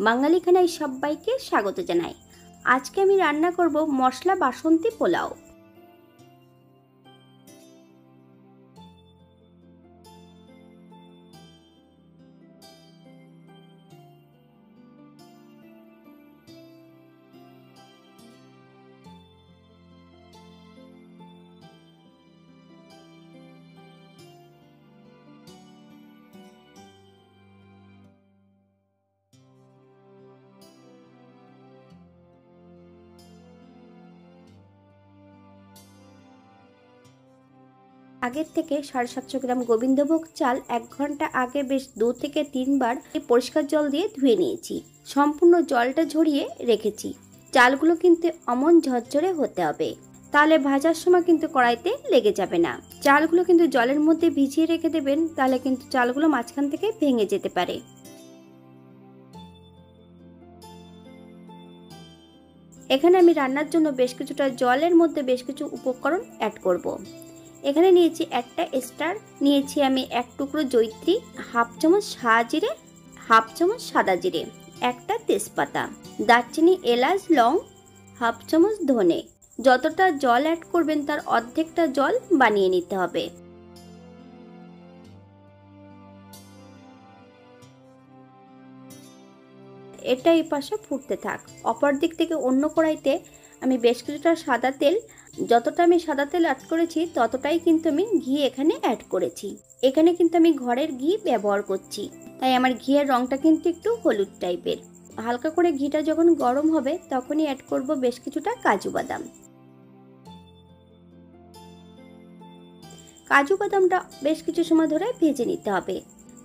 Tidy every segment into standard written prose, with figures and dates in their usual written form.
বাঙালি খানায় সবাইকে স্বাগত জানাই। আজকে আমি রান্না করব মশলা বাসন্তী পোলাও। আগের থেকে 750 গ্রাম গোবিন্দভোগ চাল 1 ঘন্টা আগে বেশ 2 থেকে 3 বার পরিষ্কার জল দিয়ে ধুয়ে নিয়েছি। সম্পূর্ণ জলটা ঝরিয়ে রেখেছি। চালগুলো কিন্তু অমন ঝরঝরে হতে হবে, তাহলে ভাজার সময় কিন্তু কড়াইতে লেগে যাবে না। চালগুলো কিন্তু জলের মধ্যে ভিজিয়ে রেখে দেবেন, তাহলে কিন্তু চালগুলো মাঝখান থেকে ভেঙে যেতে পারে। এখানে আমি রান্নার জন্য বেশ কিছুটা জলের মধ্যে বেশ কিছু উপকরণ অ্যাড করব। এখানে নিয়েছি একটা স্টার, নিয়েছি আমি 1 টুকরো জয়িত্রী, হাফ চামচ সাদা জিরে, হাফ চামচ সাদা জিরে, একটা তেজপাতা, দারচিনি, এলাচ, লং, হাফ চামচ ধনে। যতটা জল অ্যাড করবেন তার অর্ধেকটা জল বানিয়ে নিতে হবে। এটা এই পাশে ফুটতে থাক। অপর দিক থেকে অন্য কড়াইতে আমি বেশ কিছুটা সাদা তেল, যতটা আমি সাদা তেল অ্যাড করেছি ততটাই কিন্তু আমি ঘি এখানে অ্যাড করেছি। এখানে কিন্তু আমি ঘরের ঘি ব্যবহার করছি, তাই আমার ঘিয়ের রংটা কিন্তু একটু হলুদ টাইপের। হালকা করে ঘিটা যখন গরম হবে তখনই অ্যাড করব বেশ কিছুটা কাজু বাদাম। কাজু বাদামটা বেশ কিছু সময় ধরে ভেজে নিতে হবে,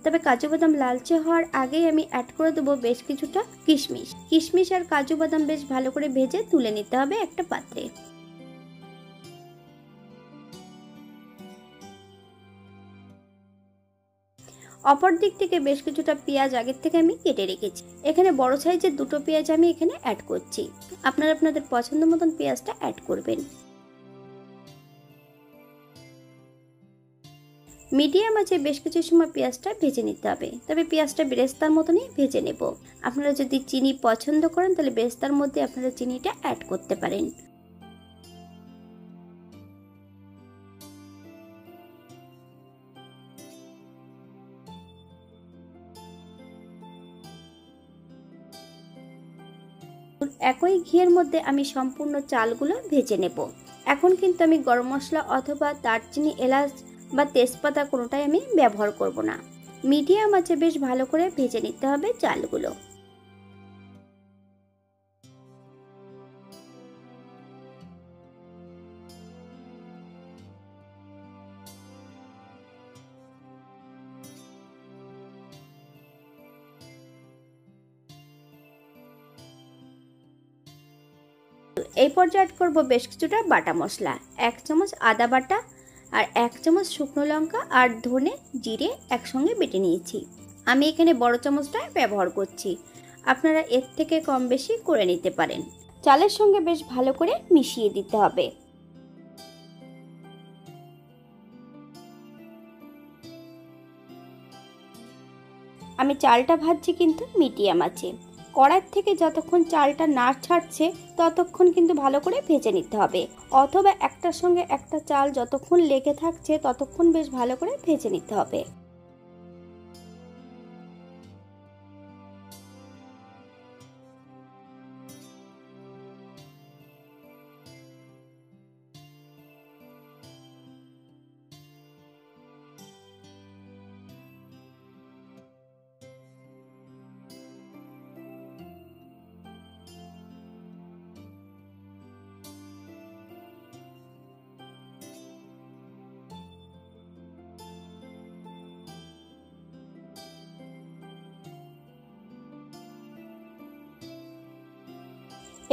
তবে কাজু বাদাম লালচে হওয়ার আগেই আমি অ্যাড করে দেবো বেশ কিছুটা কিশমিশ। কিশমিশ আর কাজু বাদাম বেশ ভালো করে ভেজে তুলে নিতে হবে একটা পাত্রে। অপর দিক থেকে বেশ কিছুটা পেঁয়াজ আগের থেকে আমি কেটে রেখেছি। এখানে বড় সাইজের 2টো পেঁয়াজ আমি এখানে অ্যাড করছি। আপনারা আপনাদের পছন্দ মতন পেঁয়াজটা অ্যাড করবেন। মিডিয়াম আঁচে বেশ কিছু সময় পেঁয়াজটা ভেজে নিতে হবে, তবে পেঁয়াজটা বেরেস্তার মতনই ভেজে নেব। আপনারা যদি চিনি পছন্দ করেন তাহলে বেরেস্তার মধ্যে আপনারা চিনিটা অ্যাড করতে পারেন। একই ঘিয়ের মধ্যে আমি সম্পূর্ণ চালগুলো ভেজে নেব। এখন কিন্তু আমি গরম মশলা অথবা দারচিনি, এলাচ বা তেজপাতা কোনোটাই আমি ব্যবহার করব না। মিডিয়াম আঁচে বেশ ভালো করে ভেজে নিতে হবে চালগুলো। এই পর্যায়ে অ্যাড করব বেশ কিছুটা বাটা মশলা। 1 চামচ আদা বাটা আর 1 চামচ শুকনো লঙ্কা আর ধনে জিরে একসঙ্গে বেটে নিয়েছি। আমি এখানে বড় চামচটা ব্যবহার করছি, আপনারা এর থেকে কম বেশি করে নিতে পারেন। চালের সঙ্গে বেশ ভালো করে মিশিয়ে দিতে হবে। আমি চালটা ভাজছি কিন্তু মিডিয়াম আছে। কড়াই থেকে যতক্ষণ চালটা না ছাড়ছে ততক্ষণ কিন্তু ভালো করে ভেজে নিতে হবে, অথবা একটার সঙ্গে একটা চাল যতক্ষণ লেগে থাকছে ততক্ষণ বেশ ভালো করে ভেজে নিতে হবে।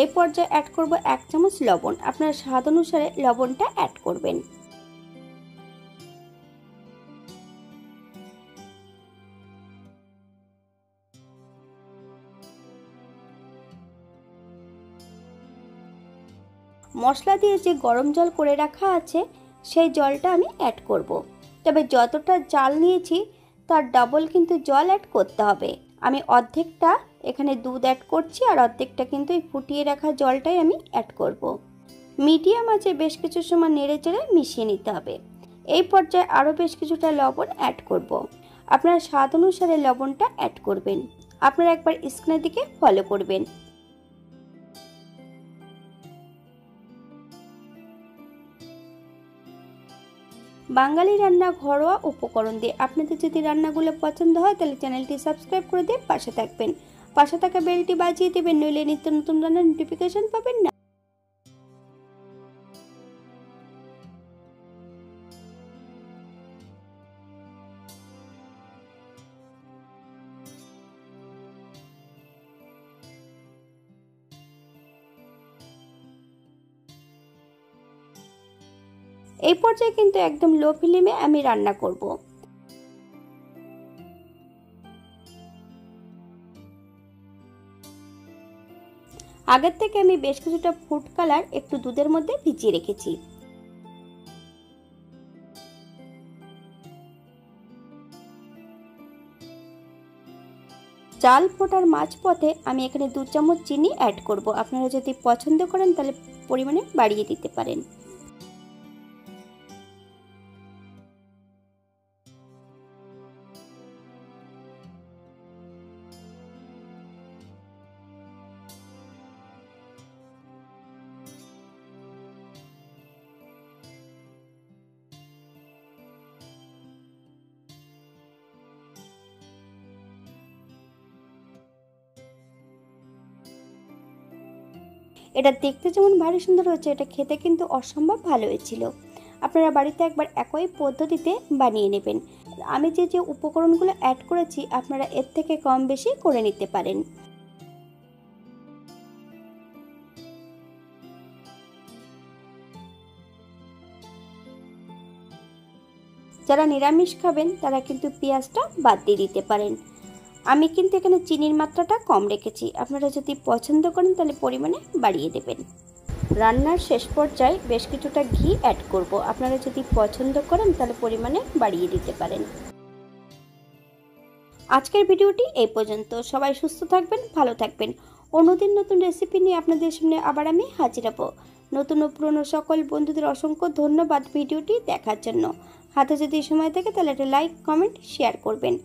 এই পর্যায়ে অ্যাড করব 1 চামচ লবণ। আপনার স্বাদ অনুসারে লবণটা অ্যাড করবেন। মশলা দিয়ে যে গরম জল করে রাখা আছে সেই জলটা আমি অ্যাড করব, তবে যতটা চাল নিয়েছি তার ডাবল কিন্তু জল অ্যাড করতে হবে। আমি অর্ধেকটা এখানে দুধ অ্যাড করছি আর অর্ধেকটা কিন্তু এই ফুটিয়ে রাখা জলটাই আমি অ্যাড করব। মিডিয়াম আঁচে বেশ কিছু সময় নেড়েচেড়ে মিশিয়ে নিতে হবে। এই পর্যায়ে আরও বেশ কিছুটা লবণ অ্যাড করব। আপনারা স্বাদ অনুসারে লবণটা অ্যাড করবেন। আপনারা একবার স্ক্রিনের দিকে ফলো করবেন। বাঙালি রান্না ঘরোয়া উপকরণ দিয়ে আপনাদের যদি রান্নাগুলো পছন্দ হয় তাহলে চ্যানেলটি সাবস্ক্রাইব করে দিয়ে পাশে থাকবেন। পাশে থাকা বেলটি বাজিয়ে দেবেন, নইলে নিত্য নতুন রান্নার নোটিফিকেশন পাবেন না। এই পর্যায়ে কিন্তু একদম লো ফ্লেমে আমি রান্না করব। আগের থেকে আমি বেশ কিছুটা ফুড কালার একটু দুধের মধ্যে ভিজিয়ে রেখেছি। চাল ফোটার মাঝপথে আমি এখানে 2 চামচ চিনি অ্যাড করব। আপনারা যদি পছন্দ করেন তাহলে পরিমাণে বাড়িয়ে দিতে পারেন। এটা দেখতে যেমন ভারী সুন্দর হয়েছে, এটা খেতে কিন্তু অসম্ভব ভালো হয়েছিল। আপনারা বাড়িতে একবার একই পদ্ধতিতে বানিয়ে নেবেন। আমি যে যে উপকরণগুলো অ্যাড করেছি আপনারা এর থেকে কম বেশি করে নিতে পারেন। যারা নিরামিষ খাবেন তারা কিন্তু পেঁয়াজটা বাদ দিয়ে দিতে পারেন। আমি কিন্তু এখানে চিনির মাত্রাটা কম রেখেছি। আপনারা যদি পছন্দ করেন তাহলে পরিমাণে বাড়িয়ে দেবেন। রান্নার শেষ পর্যায়ে বেশ কিছুটা ঘি অ্যাড করব। আপনারা যদি পছন্দ করেন তাহলে পরিমাণে বাড়িয়ে দিতে পারেন। আজকের ভিডিওটি এই পর্যন্ত। সবাই সুস্থ থাকবেন, ভালো থাকবেন। অন্যদিন নতুন রেসিপি নিয়ে আপনাদের সামনে আবার আমি হাজির হব। নতুন ও পুরনো সকল বন্ধুদের অসংখ্য ধন্যবাদ ভিডিওটি দেখার জন্য। হাতে যদি সময় থাকে তাহলে একটা লাইক, কমেন্ট, শেয়ার করবেন।